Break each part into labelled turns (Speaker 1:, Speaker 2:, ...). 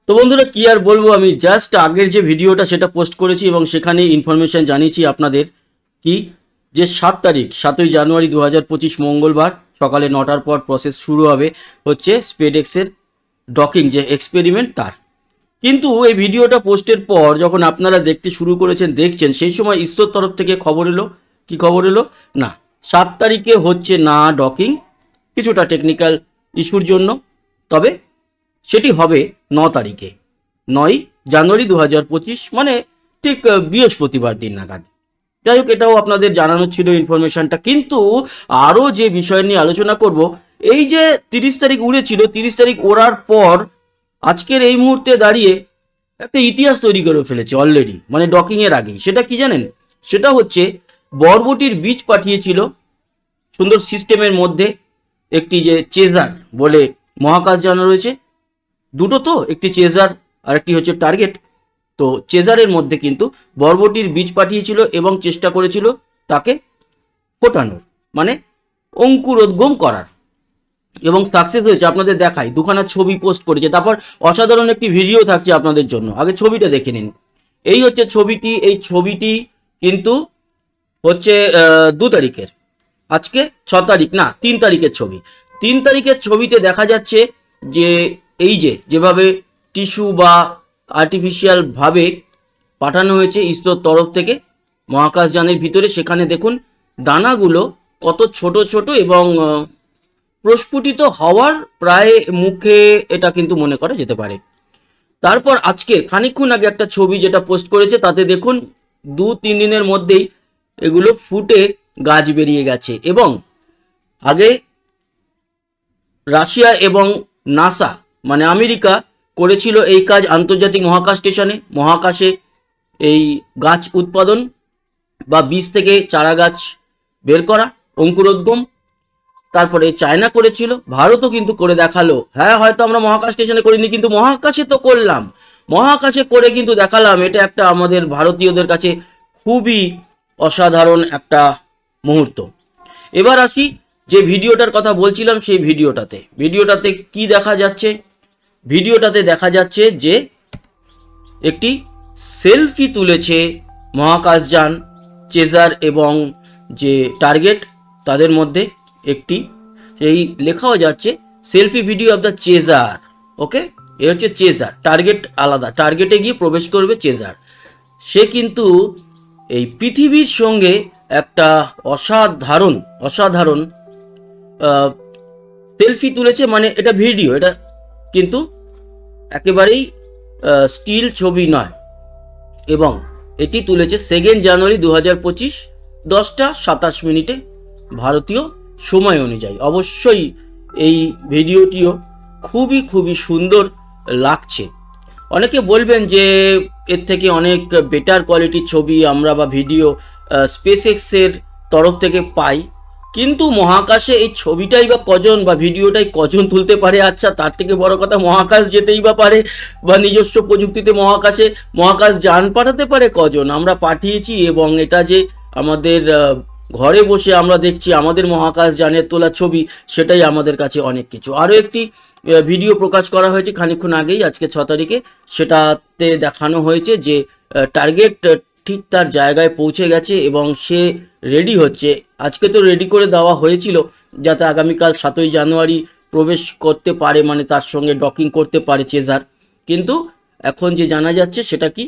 Speaker 1: তো বন্ধুরা কি আর বলবো, আমি জাস্ট আগের যে ভিডিওটা সেটা পোস্ট করেছি এবং সেখানে ইনফরমেশন জানিয়েছি আপনাদের কি যে 7 তারিখ 7ই জানুয়ারি 2025 মঙ্গলবার সকালে 9টার পর প্রসেস শুরু হবে হচ্ছে স্পেডএক্সের ডকিং যে এক্সপেরিমেন্ট তার। কিন্তু এই ভিডিওটা পোস্টের পর যখন আপনারা দেখতে শুরু করেছেন দেখছেন সেই সময় ইসরোর তরফ থেকে খবর এলো, কি খবর এলো না 7 তারিখে হচ্ছে না ডকিং, কিছুটা টেকনিক্যাল ইস্যুর জন্য, তবে সেটি হবে 9 তারিখে 9ই জানুয়ারি 2025, মানে ঠিক বৃহস্পতিবার দিন নাগাদ। যাই হোক, এটাও আপনাদের জানানো ছিল ইনফরমেশনটা। কিন্তু আরও যে বিষয় নিয়ে আলোচনা করব, এই যে 30 তারিখ উড়েছিল, 30 তারিখ ওড়ার পর আজকের এই মুহূর্তে দাঁড়িয়ে একটা ইতিহাস তৈরি করে ফেলেছে অলরেডি, মানে ডকিংয়ের আগেই। সেটা কি জানেন? সেটা হচ্ছে বরবটির বীজ পাঠিয়েছিল সুন্দর সিস্টেমের মধ্যে একটি যে চেজার বলে মহাকাশযান রয়েছে, দুটো তো, একটি চেজার আর একটি হচ্ছে টার্গেট। তো চেজারের মধ্যে কিন্তু বরবটির বীজ পাঠিয়েছিল এবং চেষ্টা করেছিল তাকে ফোটানোর, মানে অঙ্কুরোদ্গম করার, এবং সাকসেস হয়েছে। আপনাদের দেখাই, দুখানা ছবি পোস্ট করেছে, তারপর অসাধারণ একটি ভিডিও থাকছে আপনাদের জন্য। আগে ছবিটা দেখে নিন। এই হচ্ছে ছবিটি। এই ছবিটি কিন্তু হচ্ছে 2 তারিখের, আজকে 6 তারিখ না 3 তারিখের ছবি। 3 তারিখের ছবিতে দেখা যাচ্ছে যে এই যেভাবে টিস্যু বা আর্টিফিশিয়াল ভাবে পাঠানো হয়েছে ইসরোর তরফ থেকে মহাকাশযানের ভিতরে, সেখানে দেখুন দানাগুলো কত ছোট ছোট এবং প্রস্ফুটিত হওয়ার প্রায় মুখে, এটা কিন্তু মনে করা যেতে পারে। তারপর আজকে খানিকক্ষণ আগে একটা ছবি যেটা পোস্ট করেছে, তাতে দেখুন 2-3 দিনের মধ্যেই এগুলো ফুটে গাছ বেরিয়ে গেছে। এবং আগে রাশিয়া এবং নাসা মানে আমেরিকা করেছিল এই কাজ আন্তর্জাতিক মহাকাশ স্টেশনে, মহাকাশে এই গাছ উৎপাদন বা বীজ থেকে চারা গাছ বের করা, অঙ্কুরোদ্গম। তারপরে চায়না করেছিল, ভারতও কিন্তু করে দেখালো। হ্যাঁ, হয়তো আমরা মহাকাশ স্টেশনে করিনি, কিন্তু মহাকাশে তো করলাম। মহাকাশে করে কিন্তু দেখালাম। এটা একটা আমাদের ভারতীয়দের কাছে খুবই অসাধারণ একটা মুহূর্ত। এবার আসি যে ভিডিওটার কথা বলছিলাম, সেই ভিডিওটাতে কি দেখা যাচ্ছে? ভিডিওটাতে দেখা যাচ্ছে যে একটি সেলফি তুলেছে মহাকাশযান চেজার এবং যে টার্গেট, তাদের মধ্যে একটি এই লেখাও যাচ্ছে selfie video of the chaser. Okay, এ হচ্ছে চেজার, টার্গেট আলাদা, টার্গেটে গিয়ে প্রবেশ করবে চেজার। সে কিন্তু এই পৃথিবীর সঙ্গে একটা অসাধারণ সেলফি তুলেছে। মানে এটা ভিডিও, এটা কিন্তু একেবারেই স্টিল ছবি নয়। এবং এটি তুলেছে 2 জানুয়ারি 2025 10টা 27 মিনিটে ভারতীয় সময় অনুযায়ী। অবশ্যই এই ভিডিওটিও খুবই সুন্দর লাগছে। অনেকে বলবেন যে এর থেকে অনেক বেটার কোয়ালিটির ছবি আমরা বা ভিডিও স্পেসএক্সের তরফ থেকে পাই, কিন্তু মহাকাশে এই ছবিটাই বা কজন বা ভিডিওটাই কজন তুলতে পারে? আচ্ছা, তার থেকে বড় কথা, মহাকাশ যেতেই বা পারে বা নিজস্ব প্রযুক্তিতে মহাকাশ যান পাঠাতে পারে কজন? আমরা পাঠিয়েছি, এবং এটা যে আমাদের ঘরে বসে আমরা দেখছি আমাদের মহাকাশ যানের তোলা ছবি, সেটাই আমাদের কাছে অনেক কিছু। আরও একটি ভিডিও প্রকাশ করা হয়েছে খানিকক্ষণ আগেই, আজকে 6 তারিখে। সেটাতে দেখানো হয়েছে যে টার্গেট ঠিক তার জায়গায় পৌঁছে গেছে এবং সে রেডি হচ্ছে। আজকে তো রেডি করে দেওয়া হয়েছিল যাতে আগামীকাল 7ই জানুয়ারি প্রবেশ করতে পারে, মানে তার সঙ্গে ডকিং করতে পারে চেজার। কিন্তু এখন যে জানা যাচ্ছে সেটা কি,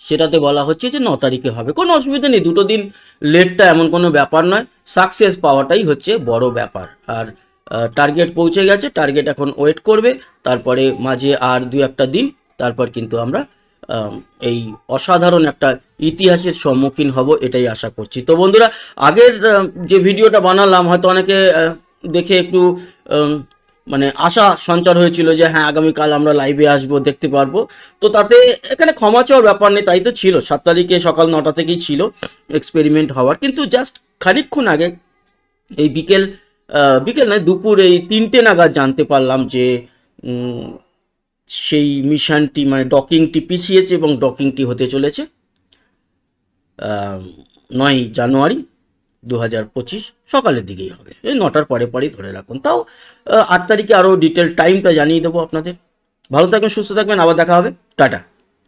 Speaker 1: সেটাতে বলা হচ্ছে যে 9 তারিখে হবে। কোনো অসুবিধা নেই, 2 দিন লেটটা এমন কোনো ব্যাপার নয়, সাকসেস পাওয়াটাই হচ্ছে বড় ব্যাপার। আর টার্গেট পৌঁছে গেছে, টার্গেট এখন ওয়েট করবে, তারপরে মাঝে আর 2-1টা দিন, তারপর কিন্তু আমরা এই অসাধারণ একটা ইতিহাসের সম্মুখীন হব, এটাই আশা করছি। তো বন্ধুরা, আগের যে ভিডিওটা বানালাম হয়তো অনেকে দেখে একটু মানে আশা সঞ্চার হয়েছিল যে হ্যাঁ আগামীকাল আমরা লাইভে আসবো, দেখতে পারবো। তো তাতে এখানে ক্ষমা চাওয়ার ব্যাপার নেই, তাই তো ছিল 7 তারিখে সকাল 9টা থেকেই ছিল এক্সপেরিমেন্ট হওয়ার। কিন্তু জাস্ট খানিকক্ষণ আগে এই বিকেল নয়, দুপুর এই 3টে নাগাদ জানতে পারলাম যে সেই মিশনটি মানে ডকিংটি পিছিয়েছে এবং ডকিংটি হতে চলেছে 9 জানুয়ারি 2025 সকালের দিকেই হবে, এই 9টার পরেই ধরে রাখুন। তাও 8 তারিখে আরও ডিটেল টাইমটা জানিয়ে দেবো আপনাদের। ভালো থাকবেন, সুস্থ থাকবেন, আবার দেখা হবে, টাটা।